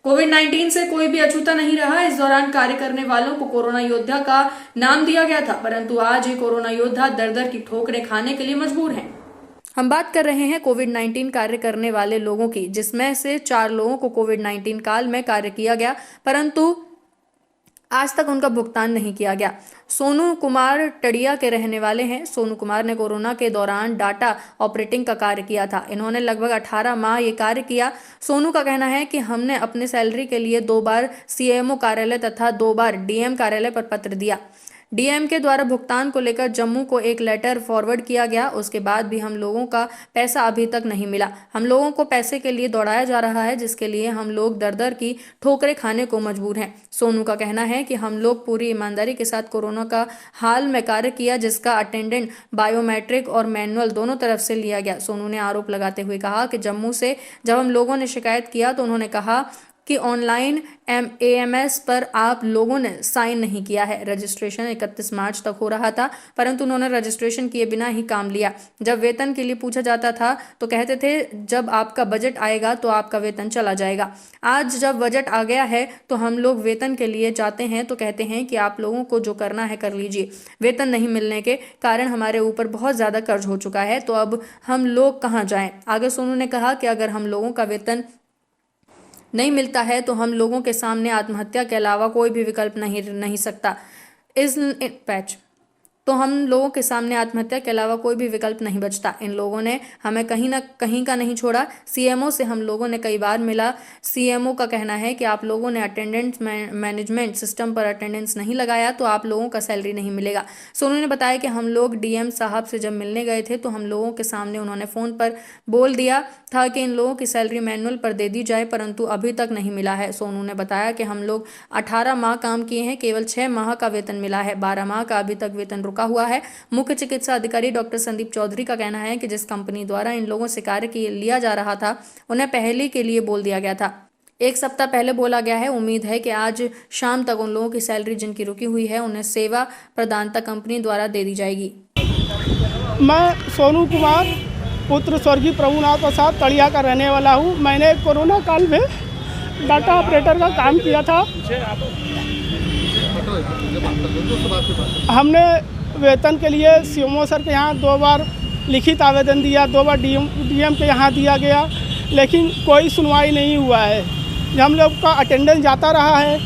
कोविड-19 से कोई भी अछूता नहीं रहा। इस दौरान कार्य करने वालों को कोरोना योद्धा का नाम दिया गया था, परंतु आज ये कोरोना योद्धा दर-दर की ठोकरें खाने के लिए मजबूर हैं। हम बात कर रहे हैं कोविड-19 कार्य करने वाले लोगों की, जिसमें से 4 लोगों को कोविड-19 काल में कार्य किया गया, परंतु आज तक उनका भुगतान नहीं किया गया। सोनू कुमार टड़िया के रहने वाले हैं। सोनू कुमार ने कोरोना के दौरान डाटा ऑपरेटिंग का कार्य किया था। इन्होंने लगभग 18 माह ये कार्य किया। सोनू का कहना है कि हमने अपने सैलरी के लिए 2 बार सीएमओ कार्यालय तथा 2 बार डीएम कार्यालय पर पत्र दिया। डीएम के द्वारा भुगतान को लेकर जम्मू को एक लेटर फॉरवर्ड किया गया। उसके बाद भी हम लोगों का पैसा अभी तक नहीं मिला। हम लोगों को पैसे के लिए दौड़ाया जा रहा है, जिसके लिए हम लोग दर-दर की ठोकरें खाने को मजबूर हैं। सोनू का कहना है कि हम लोग पूरी ईमानदारी के साथ कोरोना का हाल में कार्य किया, जिसका अटेंडेंट बायोमेट्रिक और मैनुअल दोनों तरफ से लिया गया। सोनू ने आरोप लगाते हुए कहा कि जम्मू से जब हम लोगों ने शिकायत किया तो उन्होंने कहा कि ऑनलाइन एएमएस पर आप लोगों ने साइन नहीं किया है। रजिस्ट्रेशन 31 मार्च तक हो रहा था, परंतु उन्होंने रजिस्ट्रेशन किए बिना ही काम लिया। जब वेतन के लिए पूछा जाता था तो कहते थे जब आपका बजट आएगा तो आपका वेतन चला जाएगा। आज जब बजट आ गया है तो हम लोग वेतन के लिए जाते हैं तो कहते हैं कि आप लोगों को जो करना है कर लीजिए। वेतन नहीं मिलने के कारण हमारे ऊपर बहुत ज़्यादा कर्ज हो चुका है, तो अब हम लोग कहाँ जाएं। आगे सोनू ने कहा कि अगर हम लोगों का वेतन नहीं मिलता है तो हम लोगों के सामने आत्महत्या के अलावा कोई भी विकल्प नहीं सकता। इस पैच तो हम लोगों के सामने आत्महत्या के अलावा कोई भी विकल्प नहीं बचता। इन लोगों ने हमें कहीं ना कहीं का नहीं छोड़ा। सीएमओ से हम लोगों ने कई बार मिला। सीएमओ का कहना है कि आप लोगों ने अटेंडेंस मैनेजमेंट सिस्टम पर अटेंडेंस नहीं लगाया तो आप लोगों का सैलरी नहीं मिलेगा। सोनू ने बताया कि हम लोग डीएम साहब से जब मिलने गए थे तो हम लोगों के सामने उन्होंने फ़ोन पर बोल दिया था कि इन लोगों की सैलरी मैनुअल पर दे दी जाए, परंतु अभी तक नहीं मिला है। सोनू ने बताया कि हम लोग 18 माह काम किए हैं, केवल 6 माह का वेतन मिला है, 12 माह का अभी तक वेतन रुका हुआ है। मुख्य चिकित्सा अधिकारी डॉक्टर संदीप चौधरी का कहना है कि जिस कंपनी द्वारा इन लोगों से कार्य लिया जा रहा था उन्हें पहले के लिए बोल दिया गया था। 1 सप्ताह पहले बोला गया है। उम्मीद है कि आज शाम तक उन लोगों की सैलरी जिनकी रुकी हुई है उन्हें सेवा प्रदाता कंपनी द्वारा दे दी जाएगी। मैं सोनू कुमार पुत्र स्वर्गीय प्रभुनाथ प्रसाद तड़िया का रहने वाला हूँ। मैंने कोरोना काल में डाटा ऑपरेटर का काम किया था। हमने वेतन के लिए सीएमओ सर के यहाँ 2 बार लिखित आवेदन दिया, 2 बार डीएम के यहाँ दिया गया, लेकिन कोई सुनवाई नहीं हुआ है। हम लोग का अटेंडेंस जाता रहा है,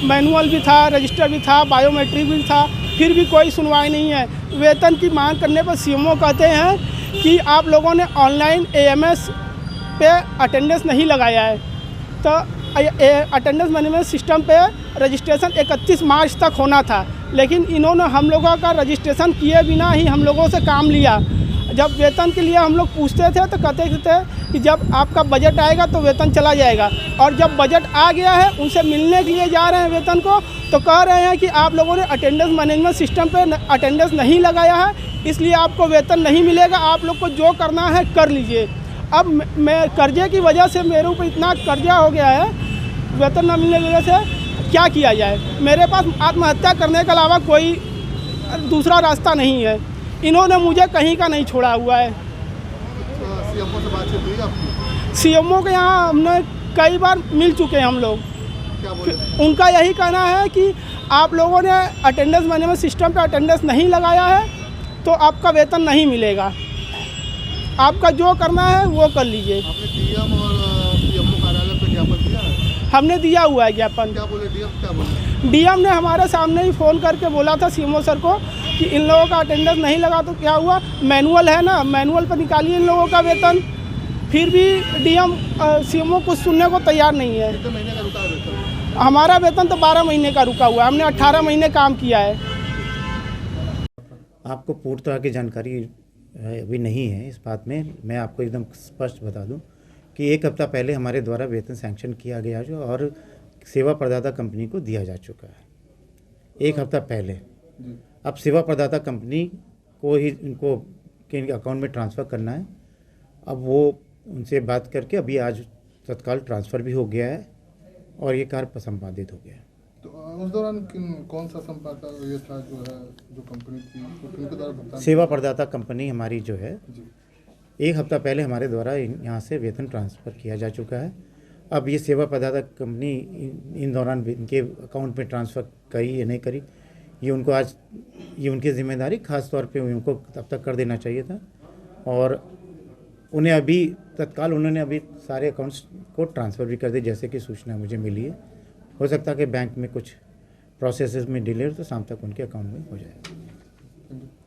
मैनुअल भी था, रजिस्टर भी था, बायोमेट्रिक भी था, फिर भी कोई सुनवाई नहीं है। वेतन की मांग करने पर सीएमओ कहते हैं कि आप लोगों ने ऑनलाइन एएमएस पे अटेंडेंस नहीं लगाया है। तो अटेंडेंस मैनेजमेंट सिस्टम पे रजिस्ट्रेशन 31 मार्च तक होना था, लेकिन इन्होंने हम लोगों का रजिस्ट्रेशन किए बिना ही हम लोगों से काम लिया। जब वेतन के लिए हम लोग पूछते थे तो कहते थे कि जब आपका बजट आएगा तो वेतन चला जाएगा, और जब बजट आ गया है उनसे मिलने के लिए जा रहे हैं वेतन को तो कह रहे हैं कि आप लोगों ने अटेंडेंस मैनेजमेंट सिस्टम पे अटेंडेंस नहीं लगाया है, इसलिए आपको वेतन नहीं मिलेगा, आप लोग को जो करना है कर लीजिए। अब मैं कर्जे की वजह से मेरे ऊपर इतना कर्जा हो गया है, वेतन न मिलने की वजह से क्या किया जाए। मेरे पास आत्महत्या करने के अलावा कोई दूसरा रास्ता नहीं है। इन्होंने मुझे कहीं का नहीं छोड़ा हुआ है। सीएमओ से बातचीत हुई आपकी? सीएमओ के यहाँ हमने कई बार मिल चुके हैं हम लोग। क्या बोले? उनका यही कहना है कि आप लोगों ने अटेंडेंस मैनेजमेंट सिस्टम पे अटेंडेंस नहीं लगाया है तो आपका वेतन नहीं मिलेगा, आपका जो करना है वो कर लीजिए। आपने डीएम और सीएमओ कार्यालय पे ज्ञापन दिया है? हमने दिया हुआ है ज्ञापन। क्या बोले डीएम? क्या बोले? डीएम ने हमारे सामने ही फ़ोन करके बोला था सीएमओ सर को कि इन लोगों का अटेंडेंस नहीं लगा तो क्या हुआ, मैनुअल है ना, मैनुअल पर निकालिए इन लोगों का वेतन। फिर भी डीएम सीएमओ कुछ सुनने को तैयार नहीं है। कितने महीने का रुका है वेतन? हमारा वेतन तो 12 महीने का रुका हुआ है, हमने 18 महीने काम किया है। आपको पूरी तरह की जानकारी अभी नहीं है इस बात में। मैं आपको एकदम स्पष्ट बता दूं कि 1 हफ्ता पहले हमारे द्वारा वेतन सैंक्शन किया गया जो और सेवा प्रदाता कंपनी को दिया जा चुका है 1 हफ्ता पहले। अब सेवा प्रदाता कंपनी को ही इनको के अकाउंट में ट्रांसफ़र करना है। अब वो उनसे बात करके अभी आज तत्काल ट्रांसफ़र भी हो गया है और ये कार्य संपादित हो गया है। तो उस दौरान कौन सा संपर्क ये था जो है जो कंपनी थी उनके द्वारा भुगतान? सेवा प्रदाता कंपनी हमारी जो है जी 1 हफ्ता पहले हमारे द्वारा यहाँ से वेतन ट्रांसफ़र किया जा चुका है। अब ये सेवा प्रदाता कंपनी इन दौरान इनके अकाउंट में ट्रांसफ़र करी या नहीं करी, ये उनकी जिम्मेदारी खास तौर पे उनको तब तक कर देना चाहिए था। और उन्हें अभी तत्काल उन्होंने अभी सारे अकाउंट्स को ट्रांसफ़र भी कर दी, जैसे कि सूचना मुझे मिली है। हो सकता है कि बैंक में कुछ प्रोसेसेस में डिले हो तो शाम तक उनके अकाउंट में हो जाएगा। Thank you.